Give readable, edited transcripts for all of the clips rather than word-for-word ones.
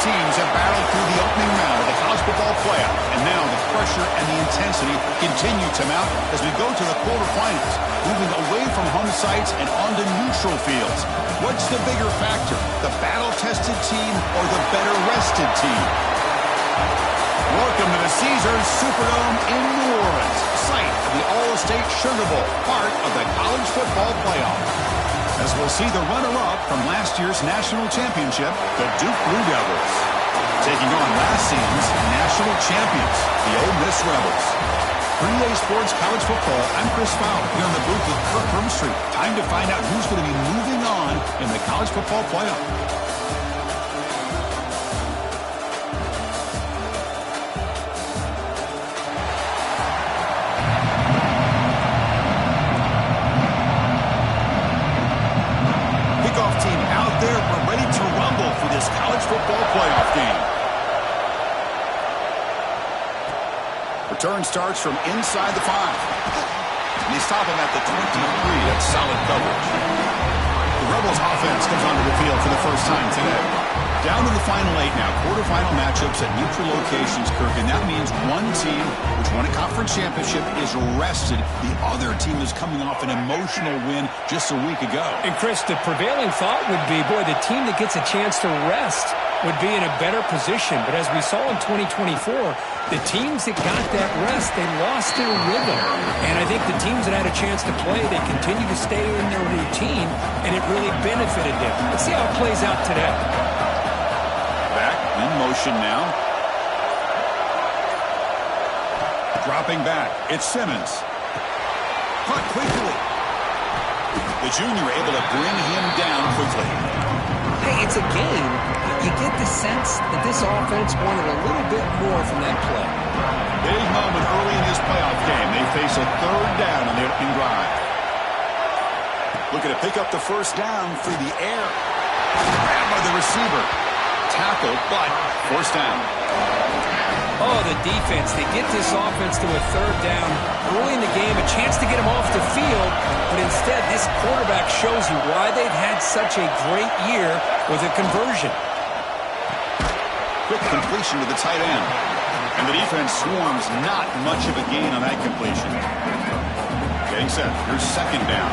teams have battled through the opening round of the college football playoff, and now the pressure and the intensity continue to mount as we go to the quarterfinals, moving away from home sites and onto neutral fields. What's the bigger factor, the battle-tested team or the better-rested team? Welcome to the Caesars Superdome in New Orleans, site of the All-State Sugar Bowl, part of the college football playoff. As we'll see the runner-up from last year's national championship, the Duke Blue Devils, taking on last season's national champions, the Ole Miss Rebels. For EA Sports College Football, I'm Chris Fowler here on the booth with Kirk Broomstreet. Time to find out who's going to be moving on in the college football playoff. Team out there, we're ready to rumble for this college football playoff game. Return starts from inside the 5. And they stop him at the 23. That's solid coverage. The Rebels offense comes onto the field for the first time today. Down to the final 8 now. Quarterfinal matchups at neutral locations, Kirk. And that means one team which won a conference championship is rested. The other team is coming off an emotional win just a week ago. And, Chris, the prevailing thought would be, boy, the team that gets a chance to rest would be in a better position. But as we saw in 2024, the teams that got that rest, they lost their rhythm. And I think the teams that had a chance to play, they continue to stay in their routine, and it really benefited them. Let's see how it plays out today. Back in motion now. Dropping back. It's Simmons. Caught quickly. The junior able to bring him down quickly. Hey, it's a game. You get the sense that this offense wanted a little bit more from that play. Big moment early in this playoff game. They face a third down on the opening drive. Looking to pick up the first down through the air. Grabbed by the receiver. Tackled, but forced down. Oh, the defense. They get this offense to a third down early in the game, a chance to get them off the field, but instead this quarterback shows you why they've had such a great year with a conversion. Quick completion to the tight end. And the defense swarms, not much of a gain on that completion. Getting set. Here's second down.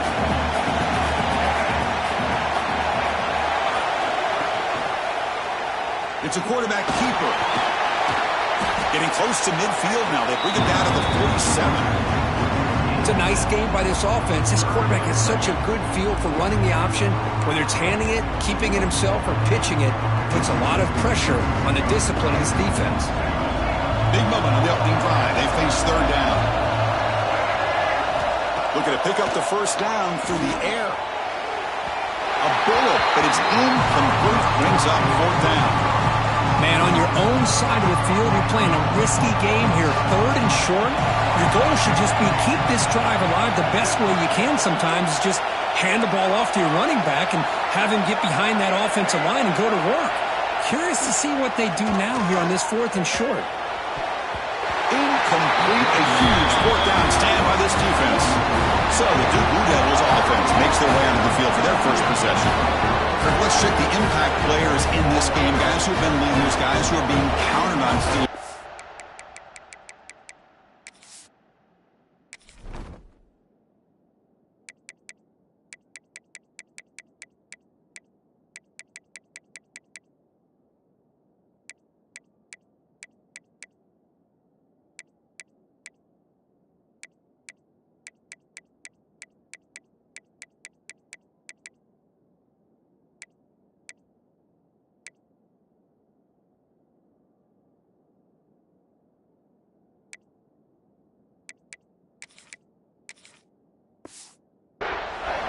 It's a quarterback keeper. Getting close to midfield now. They bring it down to the 47. It's a nice game by this offense. This quarterback has such a good feel for running the option. Whether it's handing it, keeping it himself, or pitching it, puts a lot of pressure on the discipline of his defense. Big moment on the opening drive. They face third down. Looking to pick up the first down through the air. A bullet, but it's incomplete. Brings up fourth down. Man, on your own side of the field, you're playing a risky game here. Third and short. Your goal should just be keep this drive alive the best way you can sometimes is just hand the ball off to your running back and have him get behind that offensive line and go to work. Curious to see what they do now here on this fourth and short. Incomplete, a huge fourth down stand by this defense. So the Duke Blue Devils offense makes their way onto the field for their first possession. Let's check the impact players in this game. Guys who have been leaders, guys who are being counted on to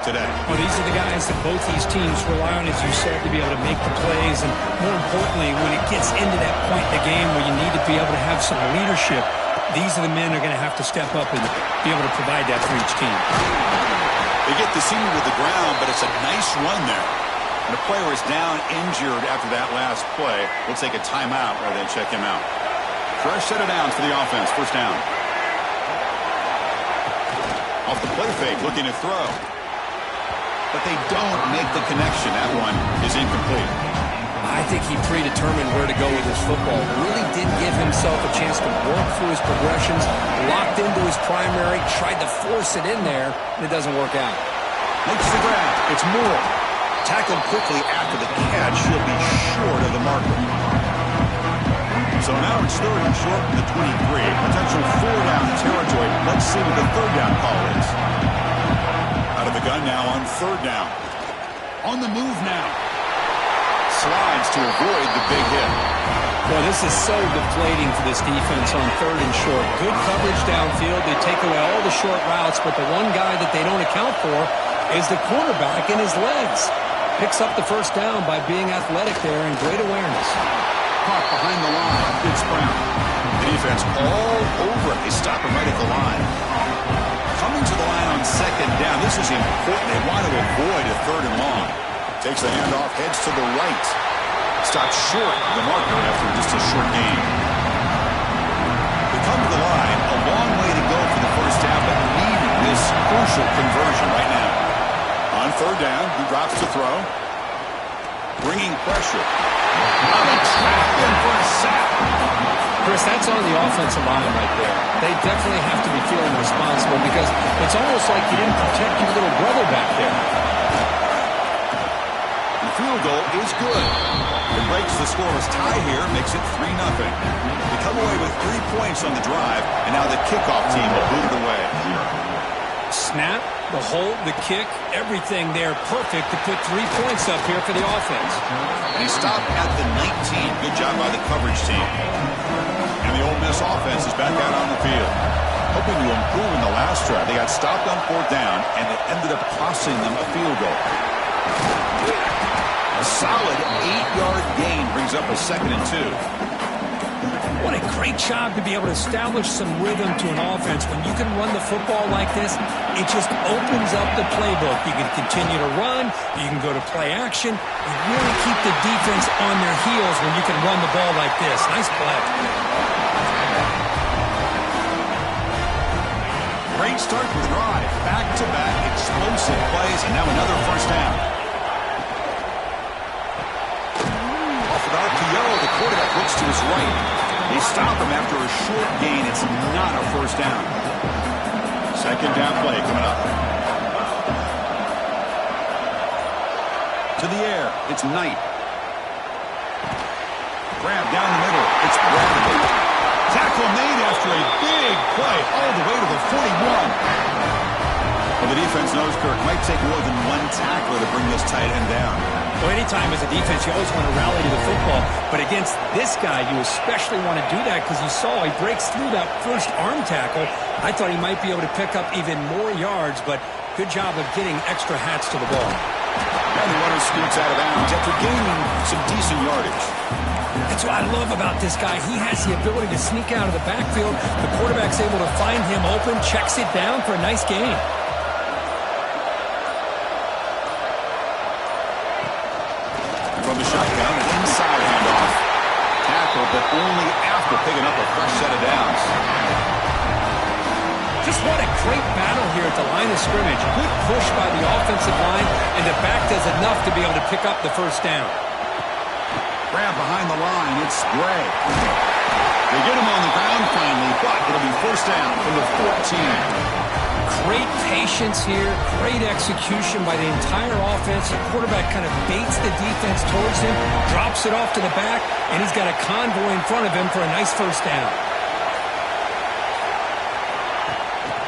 today. Well, these are the guys that both these teams rely on, as you said, to be able to make the plays. And more importantly, when it gets into that point in the game where you need to be able to have some leadership, these are the men that are going to have to step up and be able to provide that for each team. They get the senior to the ground, but it's a nice run there. And the player is down injured after that last play. We'll take a timeout where they check him out. Fresh set of downs for the offense. First down. Off the play fake, looking to throw. But they don't make the connection. That one is incomplete. I I think he predetermined where to go with his football. Really didn't give himself a chance to work through his progressions, locked into his primary, tried to force it in there, and it doesn't work out. Makes the grab. It's Moore. Tackled quickly after the catch. He'll be short of the marker. So now it's third and short from the 23. Potential four-down territory. Let's see what the third down call is. Out of the gun now on third down. On the move now. Slides to avoid the big hit. Well, this is so deflating for this defense on third and short. Good coverage downfield. They take away all the short routes, but the one guy that they don't account for is the quarterback and his legs. Picks up the first down by being athletic there and great awareness. Caught behind the line. It's Brown. The defense all over it. They stop him right at the line. Coming to the line on second down. This is important. They want to avoid a third and long. Takes the handoff, heads to the right. Stops short of the marker after just a short gain. They come to the line. A long way to go for the first down, but needing this crucial conversion right now. On third down, he drops to throw. Bringing pressure. Trapped in for a sack. Chris, that's on the offensive line right there. They definitely have to be feeling responsible because it's almost like you didn't protect your little brother back there. The field goal is good. It breaks the scoreless tie here, makes it 3-0. They come away with 3 points on the drive, and now the kickoff team will boot it away. Snap, the hold, the kick, everything there perfect to put 3 points up here for the offense. And he stopped at the 19. Good job by the coverage team. And the Ole Miss offense is back out on the field. Hoping to improve in the last drive. They got stopped on fourth down, and it ended up costing them a field goal. A solid 8-yard gain brings up a 2nd and 2. What a great job to be able to establish some rhythm to an offense. When you can run the football like this, it just opens up the playbook. You can continue to run. You can go to play action. You really keep the defense on their heels when you can run the ball like this. Nice play. Great start to the drive. Back-to-back explosive plays, and now another first down. Off of RPO, the quarterback looks to his right. They stop him after a short gain. It's not a first down. Second down play coming up. To the air. It's Knight. Grab down the middle. It's Bradley. Tackle made after a big play all the way to the 41. Well, the defense knows Kirk might take more than one tackler to bring this tight end down. Well, anytime as a defense, you always want to rally to the football. But against this guy, you especially want to do that because you saw he breaks through that first arm tackle. I thought he might be able to pick up even more yards, but good job of getting extra hats to the ball. And the runner scoots out of bounds after gaining some decent yardage. That's what I love about this guy. He has the ability to sneak out of the backfield. The quarterback's able to find him open, checks it down for a nice gain. From the shotgun, an inside handoff. Tackle, but only after picking up a fresh set of downs. Just what a great battle here at the line of scrimmage. Good push by the offensive line, and the back does enough to be able to pick up the first down. Grab behind the line. It's Gray. They get him on the ground finally, but it'll be first down from the 14. Great patience here, great execution by the entire offense. The quarterback kind of baits the defense towards him, drops it off to the back, and he's got a convoy in front of him for a nice first down.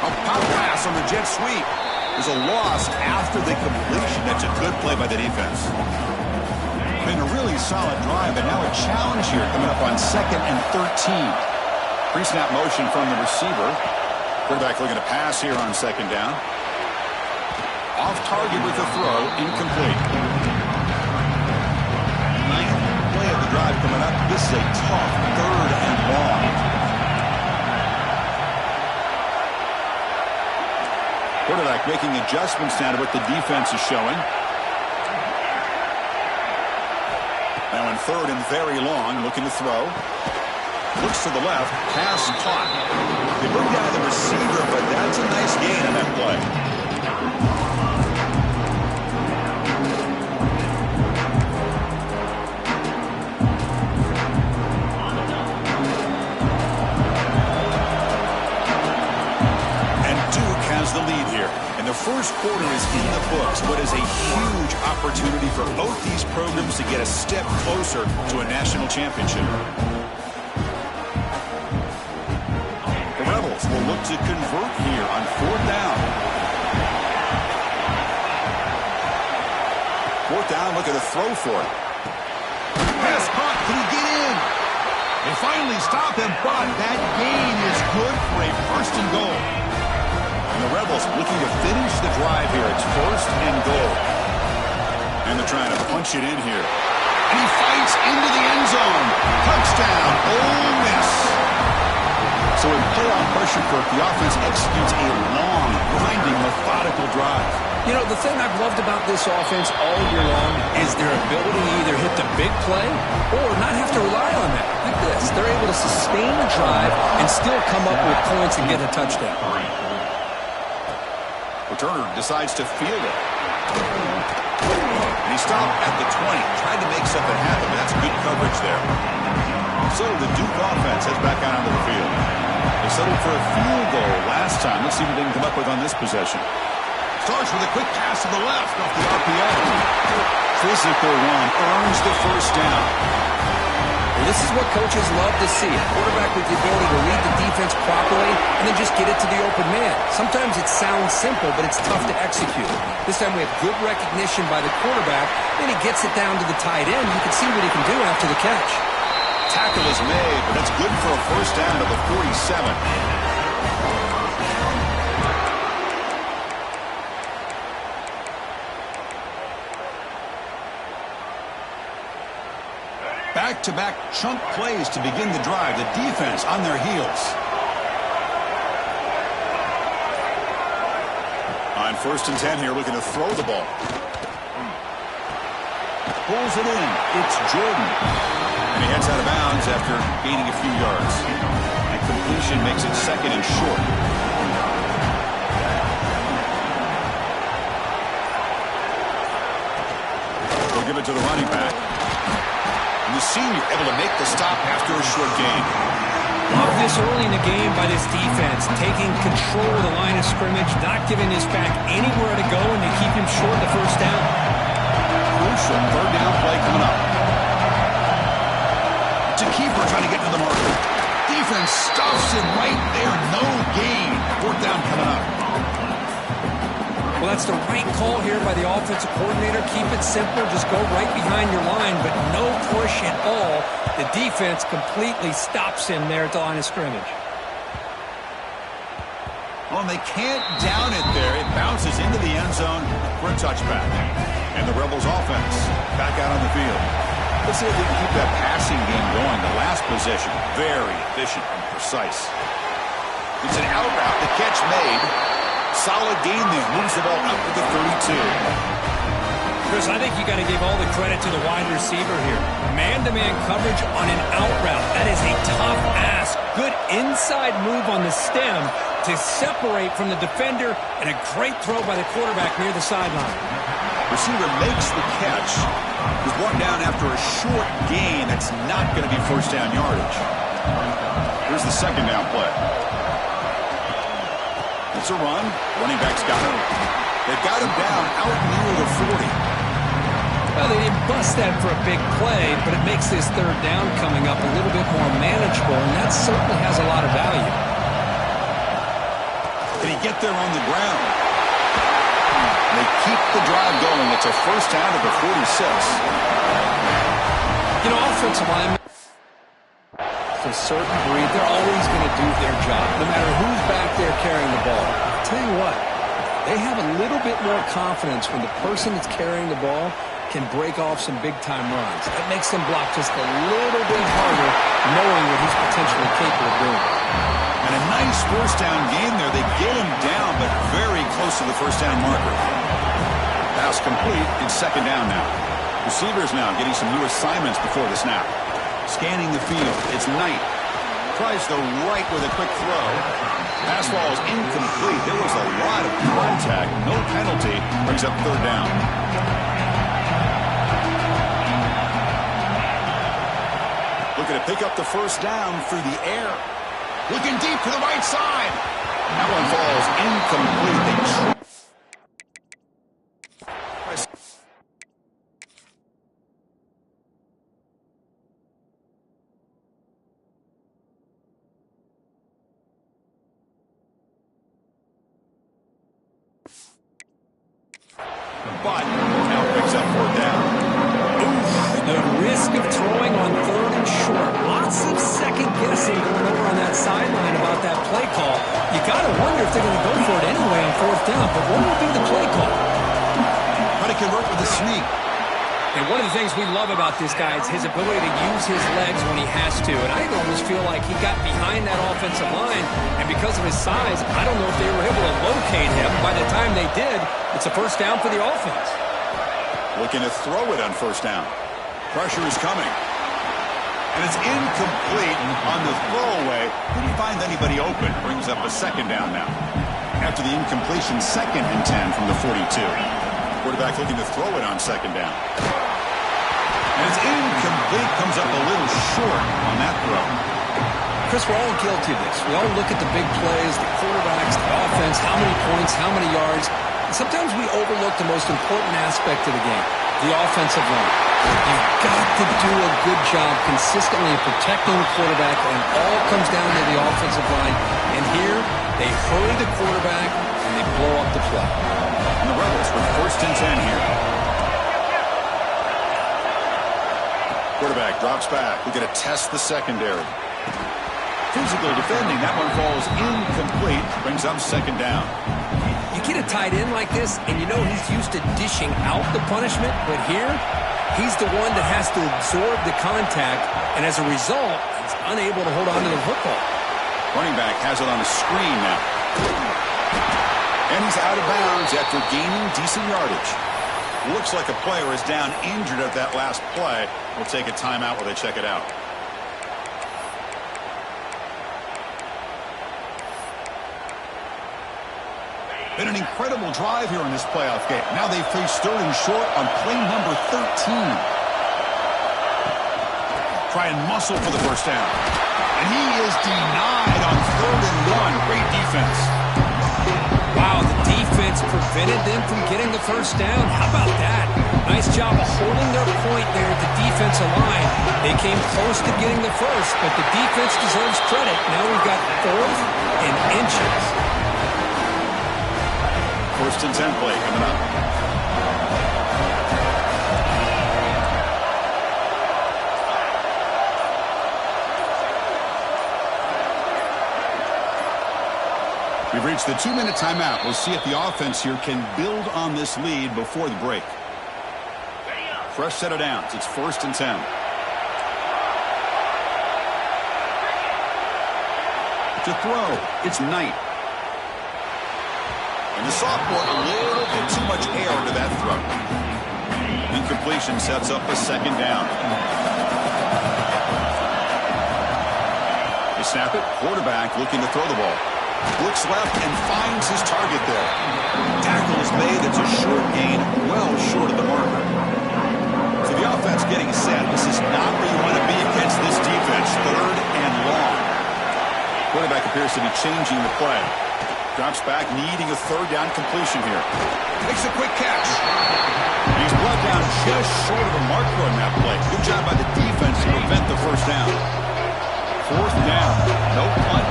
A pop pass on the jet sweep. There's a loss after the completion. That's a good play by the defense. Been a really solid drive, and now a challenge here coming up on 2nd and 13. Pre-snap motion from the receiver. Quarterback looking to pass here on 2nd down. Off target with the throw, incomplete. 9th play of the drive coming up. This is a tough 3rd and long. Quarterback making adjustments now to what the defense is showing. Now in 3rd and very long, looking to throw. Looks to the left, pass caught. They bring down the receiver, but that's a nice gain on that play. first quarter is in the books, what is a huge opportunity for both these programs to get a step closer to a national championship. The Rebels will look to convert here on 4th down. 4th down, look at the throw for it. Pass caught, can he get in? They finally stop him, but that gain is good for a 1st and goal. And the Rebels looking to finish the drive here. It's 1st and goal. And they're trying to punch it in here. And he fights into the end zone. Touchdown, Ole Miss. So in playoff pressure, the offense executes a long, grinding, methodical drive. You know, the thing I've loved about this offense all year long is their ability to either hit the big play or not have to rely on that. Like this. They're able to sustain the drive and still come up with points and get a touchdown. Returner decides to field it. And he stopped at the 20. Tried to make something happen, but that's good coverage there. So the Duke offense heads back out onto the field. They settled for a field goal last time. Let's see what they can come up with on this possession. Starts with a quick pass to the left off the RPO. Physical one earns the 1st down. Well, this is what coaches love to see. A quarterback with the ability to read the defense properly and then just get it to the open man. Sometimes it sounds simple, but it's tough to execute. This time we have good recognition by the quarterback, and he gets it down to the tight end. You can see what he can do after the catch. Tackle is made, but it's good for a 1st down to the 47. Back-to-back chunk plays to begin the drive. The defense on their heels. On 1st and 10 here, looking to throw the ball. Pulls it in. It's Jordan. And he heads out of bounds after gaining a few yards. And completion makes it 2nd and short. They'll give it to the running back. And the senior able to make the stop after a short gain. Love this early in the game by this defense, taking control of the line of scrimmage, not giving this back anywhere to go, and they keep him short of the 1st down. Crucial 3rd down play coming up. To keeper trying to get to the marker. Defense stuffs him right there. No gain. 4th down coming up. Well, that's the right call here by the offensive coordinator. Keep it simple. Just go right behind your line, but no push at all. The defense completely stops him there at the line of scrimmage. Well, and they can't down it there. It bounces into the end zone for a touchback. And the Rebels offense back out on the field. Let's see if they can keep that passing game going. The last possession, very efficient and precise. It's an out route. The catch made. Solid gain there. Moves the ball up to the 32. Chris, I think you got to give all the credit to the wide receiver here. Man-to-man coverage on an out route. That is a tough ask. Good inside move on the stem to separate from the defender, and a great throw by the quarterback near the sideline. Receiver makes the catch. He's brought down after a short gain. That's not going to be 1st down yardage. Here's the 2nd down play. It's a run. Running back's got him. They've got him down out near the 40. Well, they didn't bust that for a big play, but it makes this 3rd down coming up a little bit more manageable, and that certainly has a lot of value. Can he get there on the ground? They keep the drive going. It's a 1st down to the 46. You know, offensive linemen, to a certain degree, they're always going to do their job, no matter who's back there carrying the ball. I'll tell you what, they have a little bit more confidence when the person that's carrying the ball can break off some big-time runs. That makes them block just a little bit harder, knowing what he's potentially capable of doing. And a nice 1st down gain there. They get him down, but very close to the 1st down marker. Pass complete. It's 2nd down now. Receivers now getting some new assignments before the snap. Scanning the field. It's Knight. Tries the right with a quick throw. Pass ball is incomplete. There was a lot of contact. No penalty. Brings up 3rd down. Looking to pick up the 1st down through the air. Looking deep to the right side. That one falls incomplete. but now picks up fourth down. Oof, the risk of throwing on third and short. Lots of second guessing going over on that sideline about that play call. You got to wonder if they're going to go for it anyway on fourth down, but what will be the play call? How to convert with a sneak. And one of the things we love about this guy is his ability to use his legs when he has to. And I almost feel like he got behind that offensive line, and because of his size, I don't know if they were able to locate him. By the time they did, it's a first down for the offense. Looking to throw it on first down. Pressure is coming. And it's incomplete on the throwaway. Couldn't find anybody open. Brings up a second down now. After the incompletion, 2nd and 10 from the 42. Quarterback looking to throw it on second down. And it's incomplete. Comes up a little short on that throw. Chris, we're all guilty of this. We all look at the big plays, the quarterbacks, the offense, how many points, how many yards. And sometimes we overlook the most important aspect of the game, the offensive line. You've got to do a good job consistently of protecting the quarterback, and it all comes down to the offensive line. And here, they hurry the quarterback, and they blow up the play. And the Rebels with 1st and 10 here. Quarterback drops back. We're going to test the secondary. Physical defending. That one falls incomplete. Brings up second down. You get a tight end like this, and you know he's used to dishing out the punishment, but here, he's the one that has to absorb the contact, and as a result, he's unable to hold on to the football. Running back has it on a screen now. And he's out of bounds after gaining decent yardage. Looks like a player is down injured at that last play. We'll take a timeout while they check it out. Been an incredible drive here in this playoff game. Now they face 3rd and short on play number 13. Try and muscle for the first down. And he is denied on 3rd and 1. Great defense. Wow, the defense prevented them from getting the first down. How about that? Nice job of holding their point there at the defensive line. They came close to getting the first, but the defense deserves credit. Now we've got 4th and inches. 1st and 10 play coming up. We've reached the 2-minute timeout. We'll see if the offense here can build on this lead before the break. Fresh set of downs. It's 1st and 10. To throw, it's Knight. And the sophomore, a little bit too much air into that throw. Incompletion sets up a second down. They snap it. Quarterback looking to throw the ball. Looks left and finds his target there. Tackle is made. It's a short gain, well short of the marker. So the offense getting set. This is not where you want to be against this defense. 3rd and long. Quarterback appears to be changing the play. Drops back, needing a 3rd down completion here. Makes a quick catch. He's brought down just short of the marker on that play. Good job by the defense to prevent the first down. 4th down. No punt.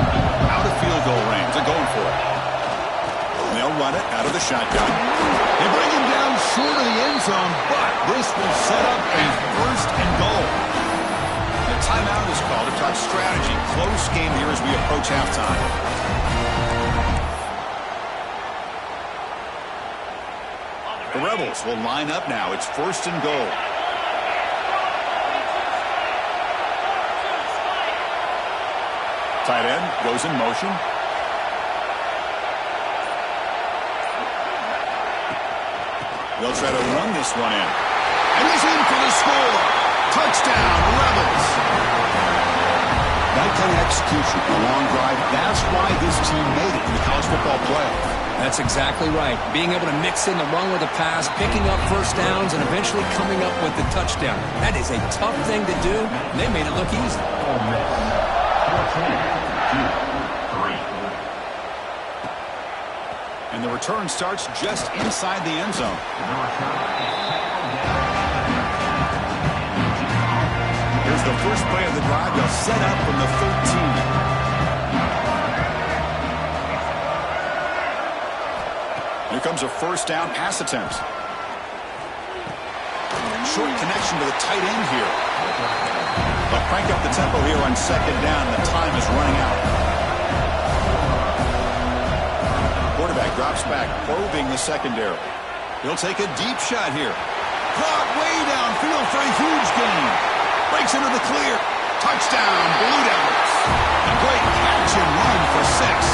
Out of field goal range. They're going for it. And they'll run it out of the shotgun. They bring him down short of the end zone, but this will set up a 1st and goal. The timeout is called to talk strategy. Close game here as we approach halftime. The Rebels will line up now. It's 1st and goal. Tight end goes in motion. They'll try to run this one in. And he's in for the score. Touchdown, Rebels. That kind of execution, a long drive, that's why this team made it in the college football playoff. That's exactly right. Being able to mix in the run with the pass, picking up first downs, and eventually coming up with the touchdown. That is a tough thing to do, and they made it look easy. And the return starts just inside the end zone. Here's the first play of the drive. They'll set up from the 13. Here comes a first down pass attempt. short connection to the tight end here. They'll crank up the tempo here on second down. The time is running out. Quarterback drops back, probing the secondary. He'll take a deep shot here. Caught way downfield for a huge gain. Breaks into the clear. Touchdown, Blue Devils. A great catch and run for 6.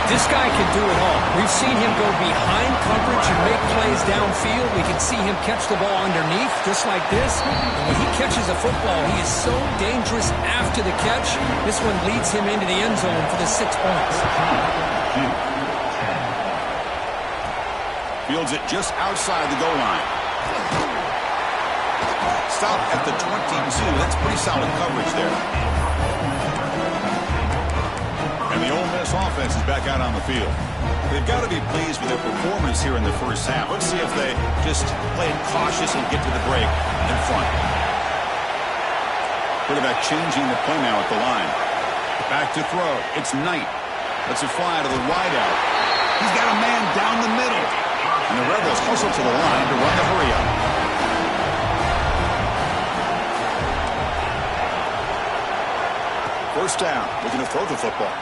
This guy can do it all. We've seen him go behind coverage and make plays downfield. We can see him catch the ball underneath, just like this. And when he catches a football, he is so dangerous after the catch. This one leads him into the end zone for the 6 points. Fields it just outside the goal line. Stop at the 22. That's pretty solid coverage there. And the Ole Miss offense is back out on the field. They've got to be pleased with their performance here in the first half. Let's see if they just play it cautious and get to the break in front. Quarterback changing the play now at the line. Back to throw. It's Knight. Lets it fly to the wideout. He's got a man down the middle. And the Rebels hustle to the line to run the hurry-up. First down, looking to throw the football.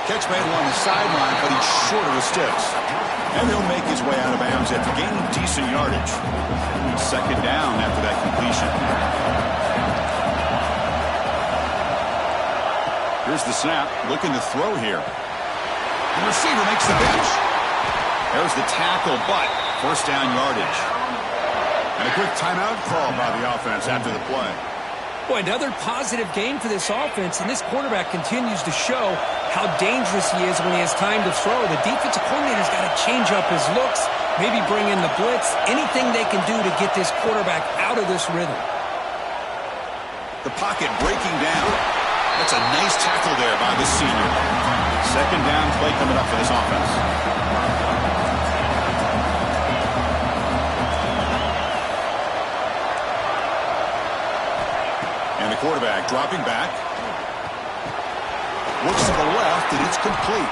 Catch made along the sideline, but he's short of the sticks. And he'll make his way out of bounds after gaining decent yardage. Second down after that completion. Here's the snap, looking to throw here. The receiver makes the catch. There's the tackle, but first down yardage. And a quick timeout call by the offense after the play. Boy, another positive game for this offense, and this quarterback continues to show how dangerous he is when he has time to throw. The defensive coordinator's got to change up his looks, maybe bring in the blitz, anything they can do to get this quarterback out of this rhythm. The pocket breaking down. That's a nice tackle there by the senior. Second down play coming up for this offense. And the quarterback dropping back. Looks to the left, and it's complete.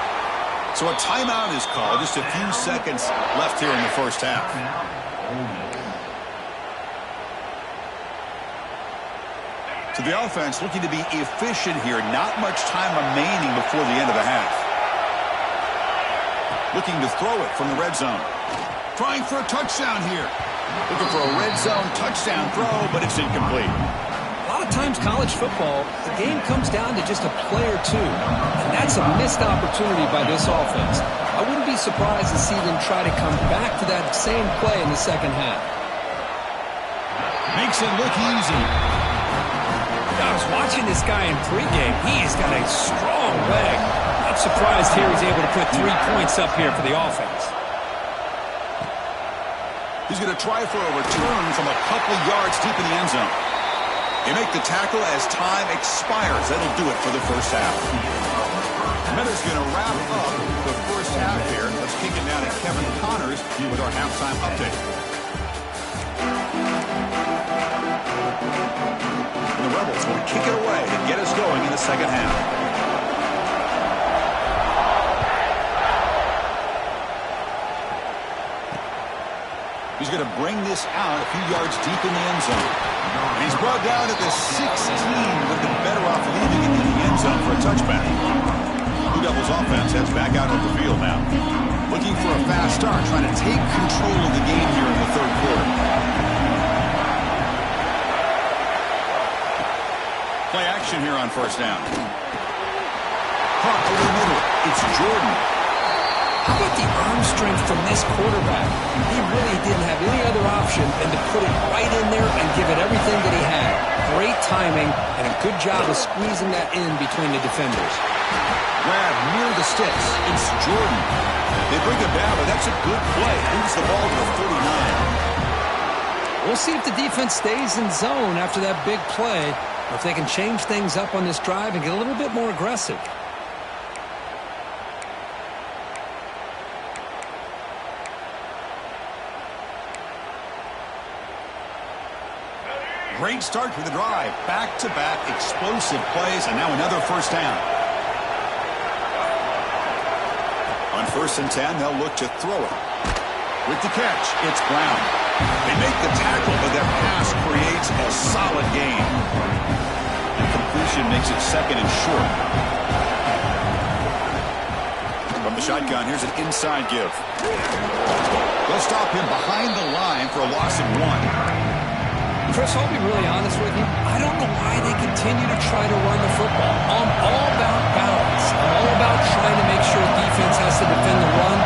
So a timeout is called. Just a few seconds left here in the first half. So the offense looking to be efficient here. Not much time remaining before the end of the half. Looking to throw it from the red zone. Trying for a touchdown here. Looking for a red zone touchdown throw, but it's incomplete. A lot of times college football, the game comes down to just a play or two. And that's a missed opportunity by this offense. I wouldn't be surprised to see them try to come back to that same play in the second half. Makes it look easy. I was watching this guy in pregame. He's got a strong leg. Not surprised here he's able to put 3 points up here for the offense. He's going to try for a return from a couple yards deep in the end zone. They make the tackle as time expires. That'll do it for the first half. Meadows going to wrap up the first half here. Let's kick it down to Kevin Connors with our halftime update. And the Rebels will kick it away to get us going in the second half. He's going to bring this out a few yards deep in the end zone. And he's brought down at the 16. Would have been better off leaving it in the end zone for a touchback. Blue Devils offense heads back out on the field now. Looking for a fast start, trying to take control of the game here in the third quarter. Play action here on first down. Caught over the middle. It's Jordan. How about the arm strength from this quarterback? He really didn't have any other option than to put it right in there and give it everything that he had. Great timing and a good job of squeezing that in between the defenders. Grab near the sticks. It's Jordan. They bring it down, but that's a good play. Moves the ball to the 39. We'll see if the defense stays in zone after that big play, or if they can change things up on this drive and get a little bit more aggressive. Great start to the drive. Back-to-back explosive plays, and now another first down. On 1st and 10, they'll look to throw it. With the catch, it's Brown. They make the tackle, but that pass creates a solid gain. And completion makes it second and short. From the shotgun, here's an inside give. They'll stop him behind the line for a loss of 1. Chris, I'll be really honest with you. I don't know why they continue to try to run the football. I'm all about balance. I'm all about trying to make sure defense has to defend the run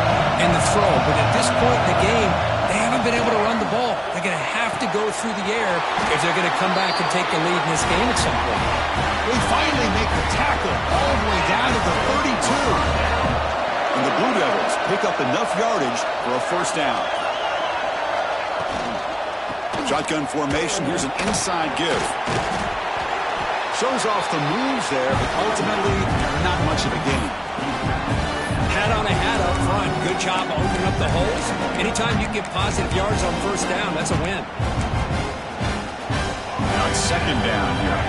and the throw. But at this point in the game, they haven't been able to run the ball. They're going to have to go through the air if they're going to come back and take the lead in this game at some point. They finally make the tackle all the way down to the 32. And the Blue Devils pick up enough yardage for a first down. Shotgun formation. Here's an inside give. Shows off the moves there, but ultimately not much of a gain. Hat on a hat up front. Good job opening up the holes. Anytime you get positive yards on first down, that's a win. Now it's second down here.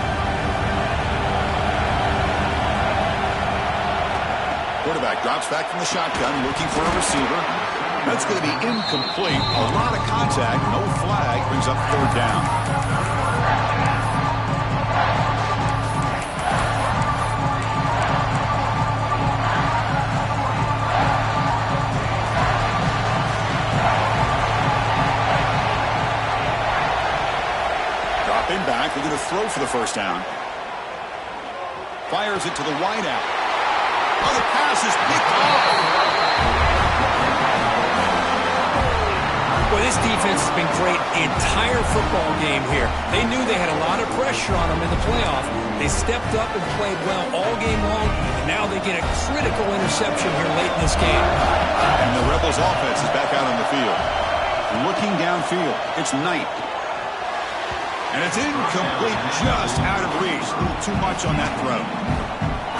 Quarterback drops back from the shotgun, looking for a receiver. That's going to be incomplete. A lot of contact, no flag, brings up third down. Dropping back, we're going to throw for the first down. Fires it to the wideout. Oh, the pass is picked off. Well, this defense has been great the entire football game here. They knew they had a lot of pressure on them in the playoff. They stepped up and played well all game long, and now they get a critical interception here late in this game. And the Rebels' offense is back out on the field. Looking downfield, it's Knight. And it's incomplete, just out of reach. A little too much on that throw.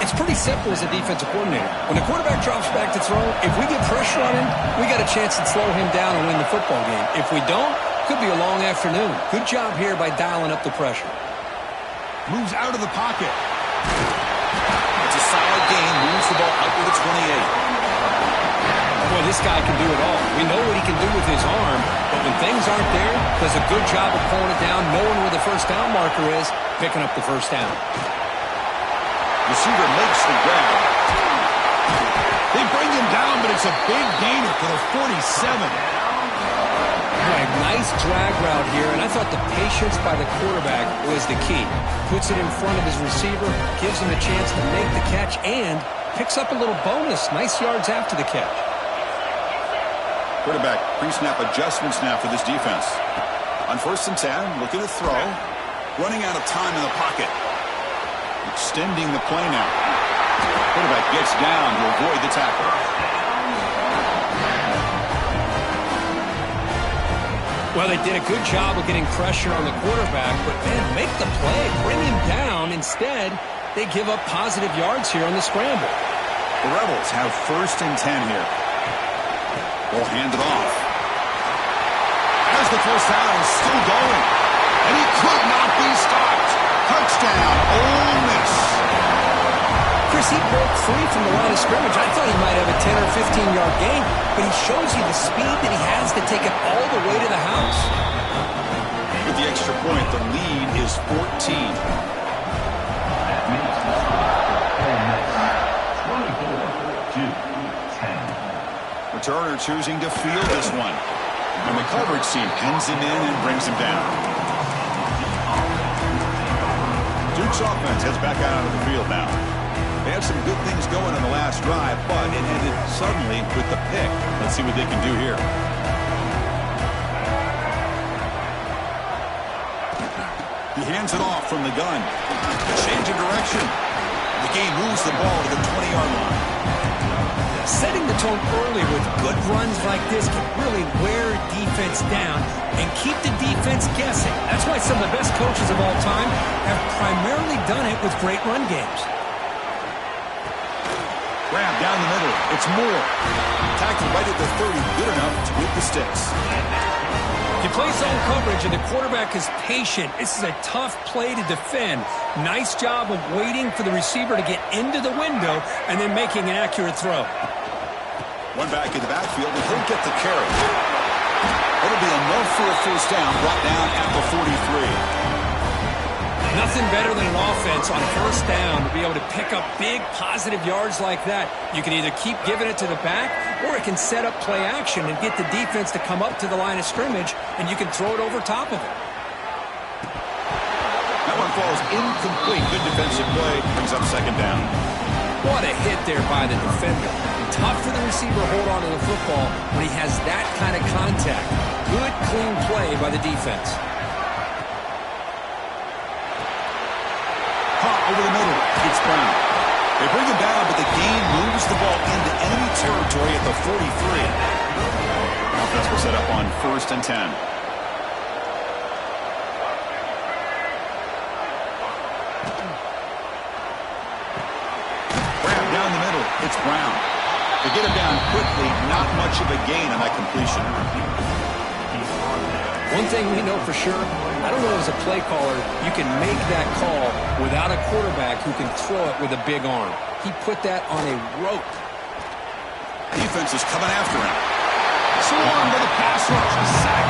It's pretty simple as a defensive coordinator. When the quarterback drops back to throw, if we get pressure on him, we got a chance to slow him down and win the football game. If we don't, could be a long afternoon. Good job here by dialing up the pressure. Moves out of the pocket. It's a solid gain. Moves the ball out to the 28. Boy, this guy can do it all. We know what he can do with his arm, but when things aren't there, does a good job of pulling it down, knowing where the first down marker is, picking up the first down. Receiver makes the grab. They bring him down, but it's a big gainer for the 47. Right, nice drag route here, and I thought the patience by the quarterback was the key. Puts it in front of his receiver, gives him a chance to make the catch, and picks up a little bonus. Nice yards after the catch. Quarterback pre-snap adjustments now for this defense. On 1st and 10, looking to throw. Running out of time in the pocket. Extending the play now. Quarterback gets down to avoid the tackle. Well, they did a good job of getting pressure on the quarterback, but man, make the play, bring him down. Instead, they give up positive yards here on the scramble. The Rebels have 1st and 10 here. They'll hand it off. As the first down is still going. And he could not be stopped. Touchdown, Ole Miss. Chris, he broke free from the line of scrimmage. I thought he might have a 10 or 15-yard gain, but he shows you the speed that he has to take it all the way to the house. With the extra point, the lead is 14. Returner choosing to field this one. And the coverage team pins him in and brings him down. Duke's offense heads back out onto the field now. They had some good things going on the last drive, but it ended suddenly with the pick. Let's see what they can do here. He hands it off from the gun. A change of direction. The game moves the ball to the 20-yard line. Setting the tone early with good runs like this can really wear defense down and keep the defense guessing. That's why some of the best coaches of all time have primarily done it with great run games. Grab down the middle. It's Moore. Tackled right at the 30. Good enough to whip the sticks. You play zone coverage and the quarterback is patient. This is a tough play to defend. Nice job of waiting for the receiver to get into the window and then making an accurate throw. One back in the backfield, and he'll get the carry. It'll be enough for a first down, brought down at the 43. Nothing better than an offense on first down to be able to pick up big positive yards like that. You can either keep giving it to the back, or it can set up play action and get the defense to come up to the line of scrimmage, and you can throw it over top of it. That one falls incomplete. Good defensive play. Brings up second down. What a hit there by the defender. Tough for the receiver to hold on to the football when he has that kind of contact. Good, clean play by the defense. Over the middle, it's Brown. They bring him down, but the gain moves the ball into enemy territory at the 43. Offense will set up on 1st and 10. Grab down the middle, it's Brown. They get him down quickly, not much of a gain on that completion. One thing we know for sure, I don't know as a play caller, you can make that call without a quarterback who can throw it with a big arm. He put that on a rope. Defense is coming after him. Swarm with a pass rush. Sack.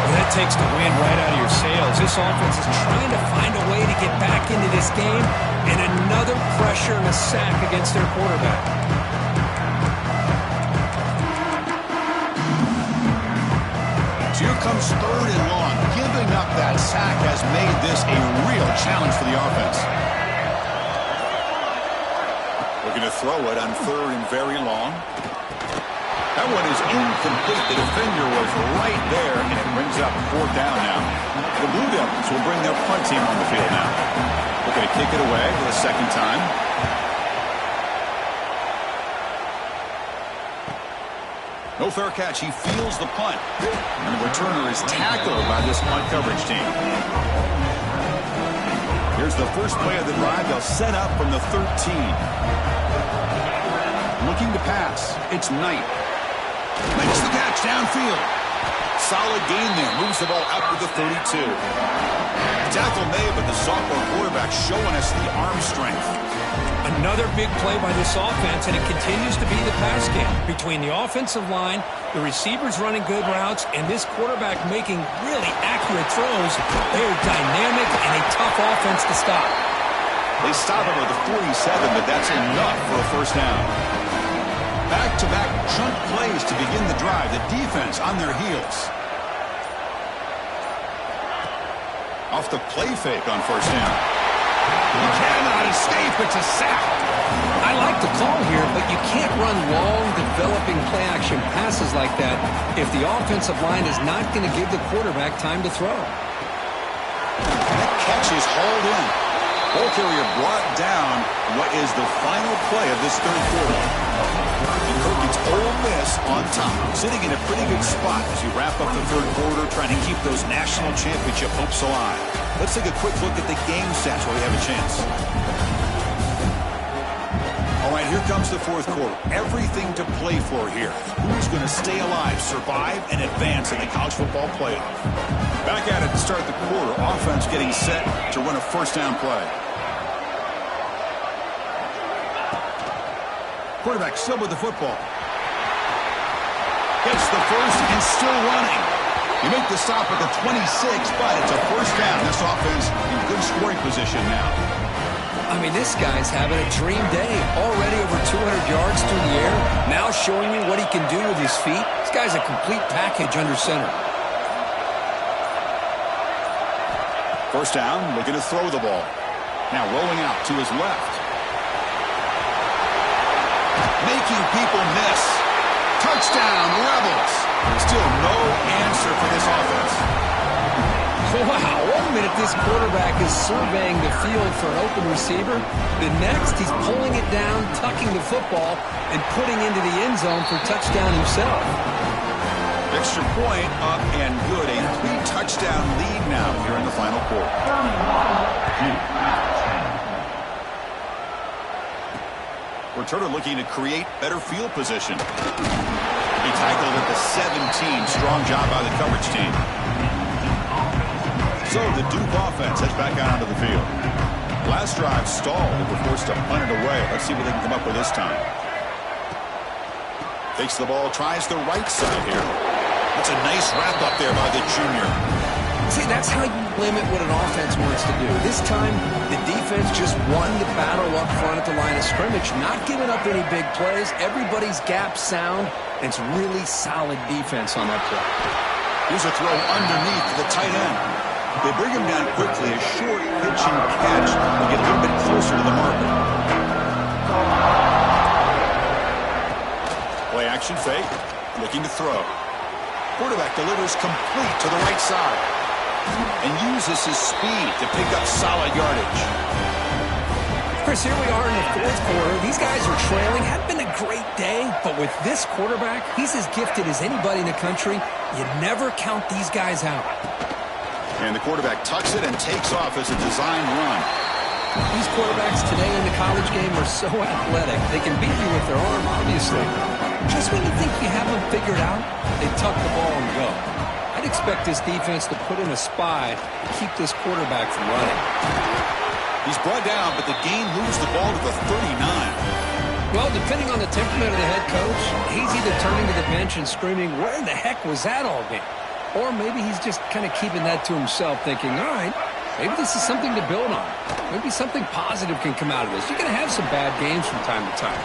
Well, that takes the wind right out of your sails. This offense is trying to find a way to get back into this game, and another pressure and a sack against their quarterback. Here comes 3rd and long. Giving up that sack has made this a real challenge for the offense. Looking to throw it on 3rd and very long. That one is incomplete. The defender was right there, and it brings up 4th down now. The Blue Devils will bring their punt team on the field now. Looking to kick it away for the second time. No fair catch. He feels the punt. And the returner is tackled by this punt coverage team. Here's the first play of the drive. They'll set up from the 13. Looking to pass. It's Knight. Makes the catch downfield. Solid gain there. Moves the ball out to the 32. Tackle made, but the sophomore quarterback showing us the arm strength. Another big play by this offense, and it continues to be the pass game. Between the offensive line, the receivers running good routes, and this quarterback making really accurate throws, they're dynamic and a tough offense to stop. They stop him at the 47, but that's enough for a first down. Back-to-back chunk plays to begin the drive. The defense on their heels. Off the play fake on first down. You cannot escape. It's a sack. I like the call here, but you can't run long, developing play-action passes like that if the offensive line is not going to give the quarterback time to throw. That catch is hauled in. Ball carrier brought down what is the final play of this 3rd quarter. And Kirk gets Ole Miss on top, sitting in a pretty good spot as you wrap up the 3rd quarter, trying to keep those national championship hopes alive. Let's take a quick look at the game stats where we have a chance. All right, here comes the 4th quarter. Everything to play for here. Who's going to stay alive, survive, and advance in the college football playoff? Back at it to start the quarter. Offense getting set to run a first down play. Quarterback still with the football. Gets the first and still running. You make the stop at the 26, but it's a first down. This offense in good scoring position now. I mean, this guy's having a dream day. Already over 200 yards through the air. Now showing you what he can do with his feet. This guy's a complete package under center. First down, looking to throw the ball. Now rolling out to his left. Making people miss. Touchdown, Rebels. Still no answer for this offense. Wow, 1 minute this quarterback is surveying the field for an open receiver. The next, he's pulling it down, tucking the football, and putting into the end zone for touchdown himself. Extra point up and good. A 3-touchdown lead now here in the final quarter. Returner looking to create better field position. He tackled at the 17. Strong job by the coverage team. So the Duke offense heads back out onto the field. Last drive stalled. They were forced to punt it away. Let's see what they can come up with this time. Takes the ball, tries the right side here. That's a nice wrap-up there by the junior. See, that's how you limit what an offense wants to do. This time, the defense just won the battle up front at the line of scrimmage, not giving up any big plays. Everybody's gap sound, and it's really solid defense on that play. Here's a throw underneath the tight end. They bring him down quickly, a short pitch and catch to get a little bit closer to the marker. Play action fake, looking to throw. Quarterback delivers complete to the right side and uses his speed to pick up solid yardage. Chris, here we are in the fourth quarter. These guys are trailing. Hadn't been a great day, but with this quarterback, he's as gifted as anybody in the country. You never count these guys out. And the quarterback tucks it and takes off as a designed run. These quarterbacks today in the college game are so athletic. They can beat you with their arm, obviously. Just when you think you have them figured out, they tuck the ball and go. I'd expect this defense to put in a spy to keep this quarterback from running. He's brought down, but the gain moves the ball to the 39. Well, depending on the temperament of the head coach, he's either turning to the bench and screaming, "Where the heck was that all game?" Or maybe he's just kind of keeping that to himself, thinking, all right, maybe this is something to build on. Maybe something positive can come out of this. You're going to have some bad games from time to time.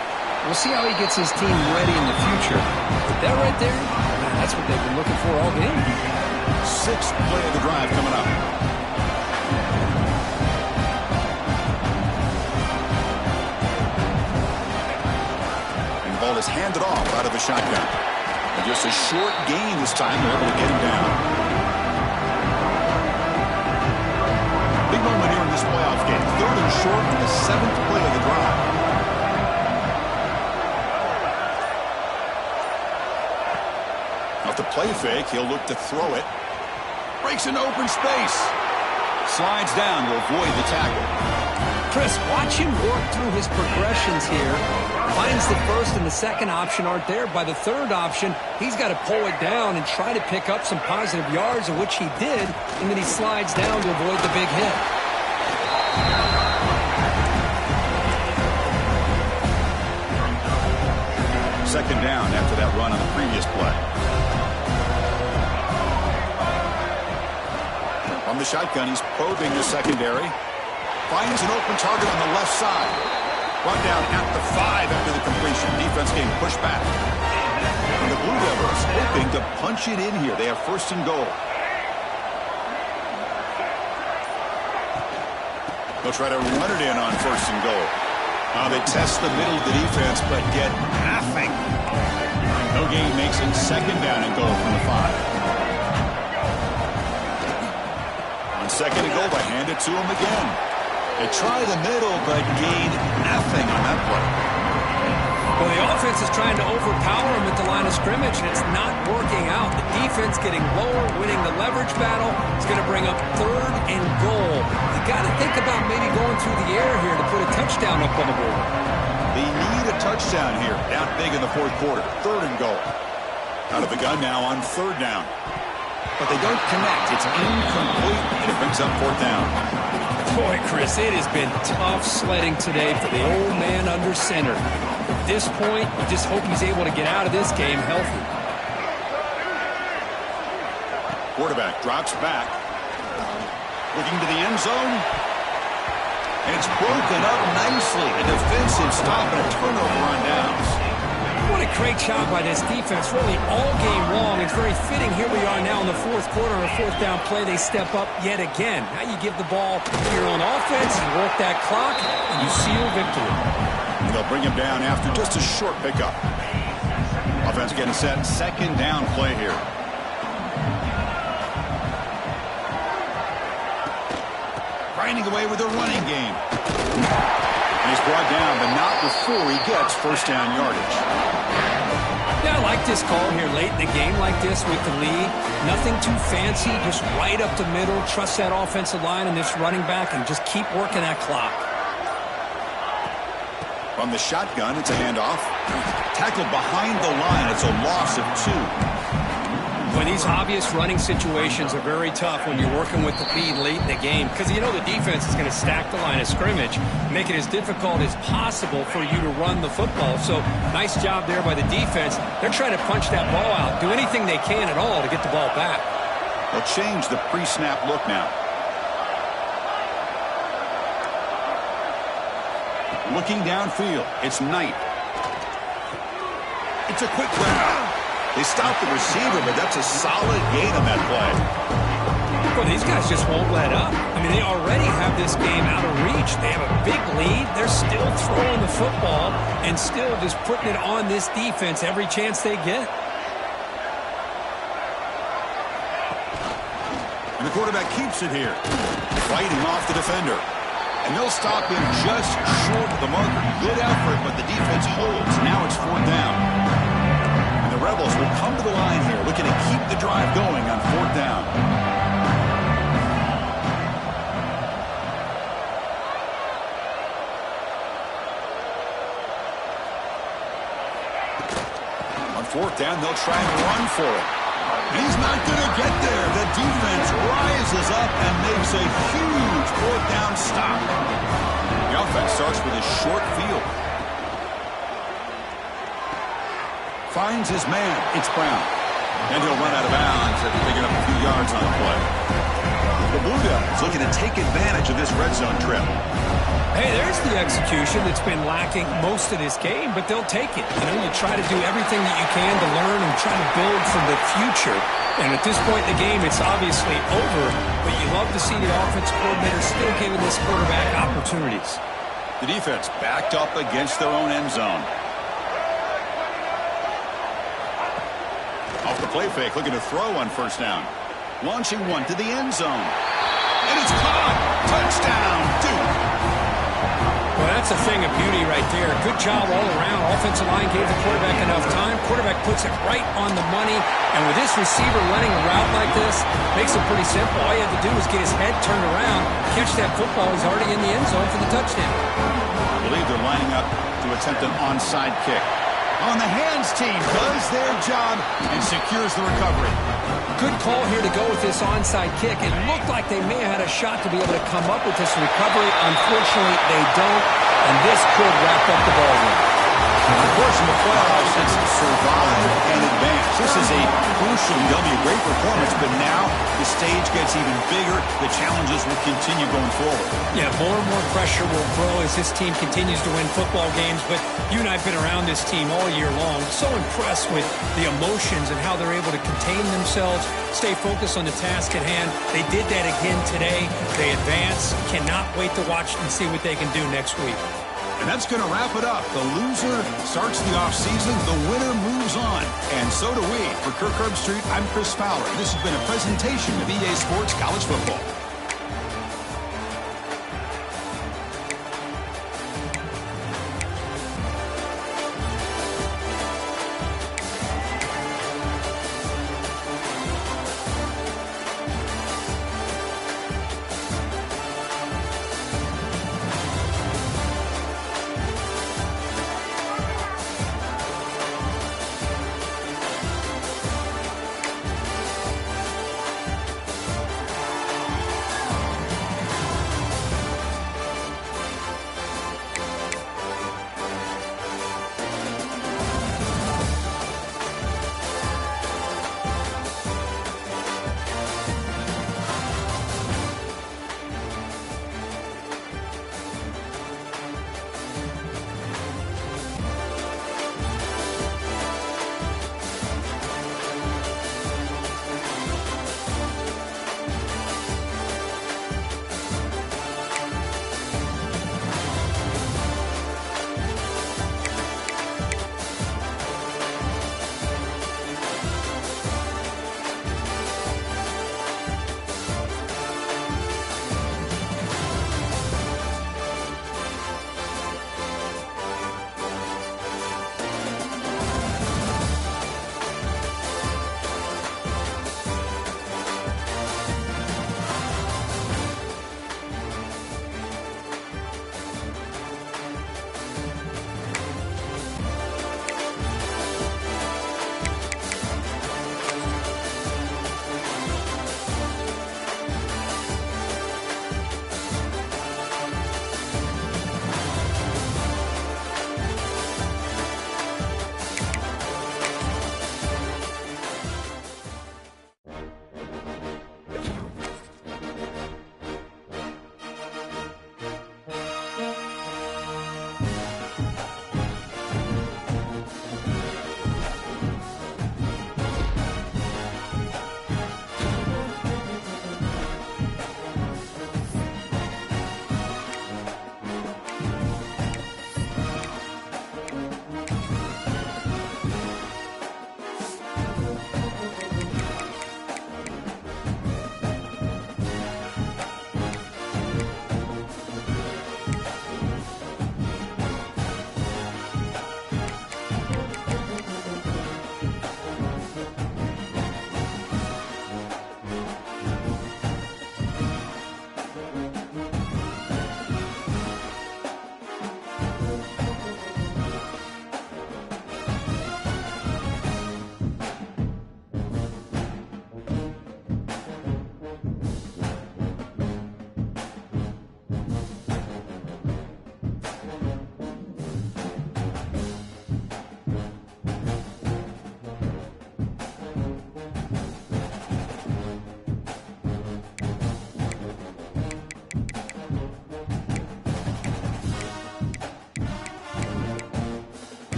We'll see how he gets his team ready in the future. But that right there, that's what they've been looking for all game. Sixth play of the drive coming up. And the ball is handed off out of the shotgun. And just a short gain this time. They're able to get him down. Big moment here in this playoff game. Third and short in the seventh play of the drive. Off the play fake, he'll look to throw it. Breaks into open space. Slides down to avoid the tackle. Chris, watch him work through his progressions here. Finds the first and the second option aren't there. By the third option, he's got to pull it down and try to pick up some positive yards, of which he did, and then he slides down to avoid the big hit. Second down after that run on the previous play. On the shotgun, he's probing the secondary. Finds an open target on the left side. Brought down at the 5 after the completion. Defense getting pushed back. And the Blue Devils hoping to punch it in here. They have first and goal. They'll try to run it in on first and goal. They test the middle of the defense, but get nothing. No gain makes it second down and goal from the 5. On second and goal, they hand it to him again. They try the middle, but gain nothing on that play. Well, the offense is trying to overpower him at the line of scrimmage, and it's not working out. The defense getting lower, winning the leverage battle. It's going to bring up third and goal. You got to think about maybe going through the air here to put a touchdown up on the board. They need a touchdown here. Down big in the fourth quarter. Third and goal. Out of the gun now on third down. But they don't connect. It's incomplete, and it brings up fourth down. Boy, Chris, it has been tough sledding today for the old man under center. At this point, you just hope he's able to get out of this game healthy. Quarterback drops back. Looking to the end zone. And it's broken up nicely. A defensive stop and a turnover on downs. What a great job by this defense, really all game long. It's very fitting. Here we are now in the fourth quarter on a fourth down play. They step up yet again. Now you give the ball to your own offense, you work that clock, and you seal victory. And they'll bring him down after just a short pickup. Offense getting set. Second down play here. Grinding away with a running game. And he's brought down, but not before he gets first down yardage. Yeah, I like this call here late in the game like this with the lead. Nothing too fancy, just right up the middle. Trust that offensive line and this running back and just keep working that clock. From the shotgun, it's a handoff. Tackled behind the line. It's a loss of 2. Well, these obvious running situations are very tough when you're working with the lead late in the game because you know the defense is going to stack the line of scrimmage, make it as difficult as possible for you to run the football. So nice job there by the defense. They're trying to punch that ball out, do anything they can at all to get the ball back. They'll change the pre-snap look now. Looking downfield, it's Knight. It's a quick grab. They stopped the receiver, but that's a solid gain on that play. Well, these guys just won't let up. I mean, they already have this game out of reach. They have a big lead. They're still throwing the football and still just putting it on this defense every chance they get. And the quarterback keeps it here, fighting off the defender. And they'll stop him just short of the marker. Good effort, but the defense holds. Now it's 4th down. And the Rebels will come to the line here, looking to keep the drive going on 4th down. On 4th down, they'll try and run for it. He's not going to get there. The defense rises up and makes a huge 4th down stop. The offense starts with a short field. Finds his man. It's Brown. And he'll run out of bounds after picking up a few yards on the play. The Blue Devils looking to take advantage of this red zone trip. Hey, there's the execution that's been lacking most of this game, but they'll take it. You know, you try to do everything that you can to learn and try to build for the future. And at this point in the game, it's obviously over, but you love to see the offense coordinator still giving this quarterback opportunities. The defense backed up against their own end zone. Off the play fake, looking to throw on 1st down. Launching one to the end zone. And it's caught. Touchdown, Duke. Well, that's a thing of beauty right there. Good job all around. Offensive line gave the quarterback enough time. Quarterback puts it right on the money. And with this receiver running a route like this, makes it pretty simple. All you have to do is get his head turned around, catch that football. He's already in the end zone for the touchdown. I believe they're lining up to attempt an onside kick. On the hands team does their job and secures the recovery. Good call here to go with this onside kick. It looked like they may have had a shot to be able to come up with this recovery. Unfortunately, they don't, and this could wrap up the ballgame. Of course, in the playoffs, it's survive and advance. This is a crucial W. Great performance, but now the stage gets even bigger. The challenges will continue going forward. Yeah, more and more pressure will grow as this team continues to win football games, but you and I have been around this team all year long. So impressed with the emotions and how they're able to contain themselves, stay focused on the task at hand. They did that again today. They advance. Cannot wait to watch and see what they can do next week. And that's going to wrap it up. The loser starts the offseason. The winner moves on. And so do we. For Kirk Herbstreit, I'm Chris Fowler. This has been a presentation of EA Sports College Football.